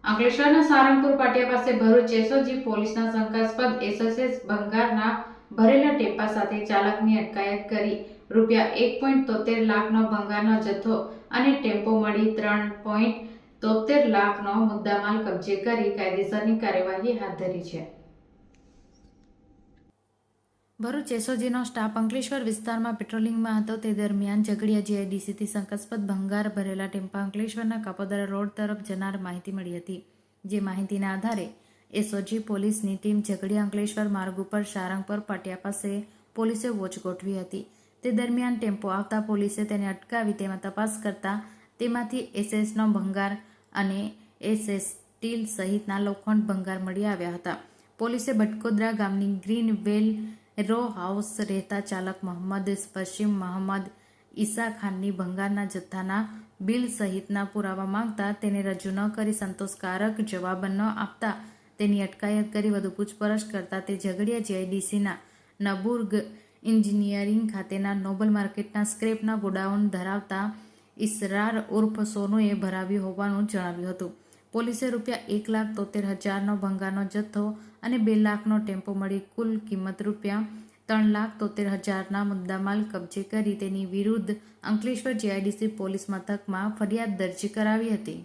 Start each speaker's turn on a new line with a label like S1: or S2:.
S1: અંકલેશ્વરના સારંગપુર પાટિયા પાસે ભરૂચ એસઓજી પોલીસના શંકાસ્પદ એસએસએસ ભંગારના ભરેલા ટેમ્પા સાથે ચાલકની અટકાયત કરી ₹1.73 લાખનો ભંગારનો જથ્થો અને ટેમ્પો મળી ₹3.73 લાખનો મુદ્દામાલ કબજે કરી કાયદેસરની કાર્યવાહી હાથ ધરી છે. ભરૂચ એસઓજીનો સ્ટાફ અંકલેશ્વર વિસ્તારમાં પેટ્રોલિંગમાં હતો તે દરમિયાન ઝઘડિયા જીઆઈડીસીથી શંકાસ્પદ ભંગાર ભરેલા ટેમ્પા અંકલેશ્વરના કાપોદ્રા રોડ તરફ જનાર માહિતી મળી હતી. જે માહિતીના આધારે એસઓજી પોલીસની ટીમ ઝઘડિયા અંકલેશ્વર માર્ગ ઉપર સારંગપુર પાટિયા પાસે પોલીસે વોચ ગોઠવી હતી. તે દરમિયાન ટેમ્પો આવતા પોલીસે તેને અટકાવી તેમાં તપાસ કરતા તેમાંથી એસએસનો ભંગાર અને એસએસ સ્ટીલ સહિતના લોખંડ ભંગાર મળી આવ્યા હતા. પોલીસે ભટકોદરા ગામની ગ્રીન વેલ રો હાઉસ રહેતા ચાલક મોહમ્મદ પશ્ચિમ મહંમદ ઈસા ખાનની ભંગારના જથ્થાના બિલ સહિતના પુરાવા માંગતા તેને રજૂ ન કરી સંતોષકારક જવાબ ન આપતા તેની અટકાયત કરી વધુ પૂછપરછ કરતા તે ઝઘડિયા જીઆઈડીસીના નબુર્ગ એન્જિનિયરિંગ ખાતેના નોબલ માર્કેટના સ્ક્રેપના ગોડાઉન ધરાવતા ઇસરાર ઉર્ફ સોનુએ ભરાવ્યું હોવાનું જણાવ્યું હતું. પોલીસે ₹1,73,000નો ભંગારનો જથ્થો અને ₹2 લાખનો ટેમ્પો મળી કુલ કિંમત ₹3,73,000ના મુદ્દામાલ કબજે કરી તેની વિરુદ્ધ અંકલેશ્વર જીઆઈડીસી પોલીસ મથકમાં ફરિયાદ દર્જ કરાવી હતી.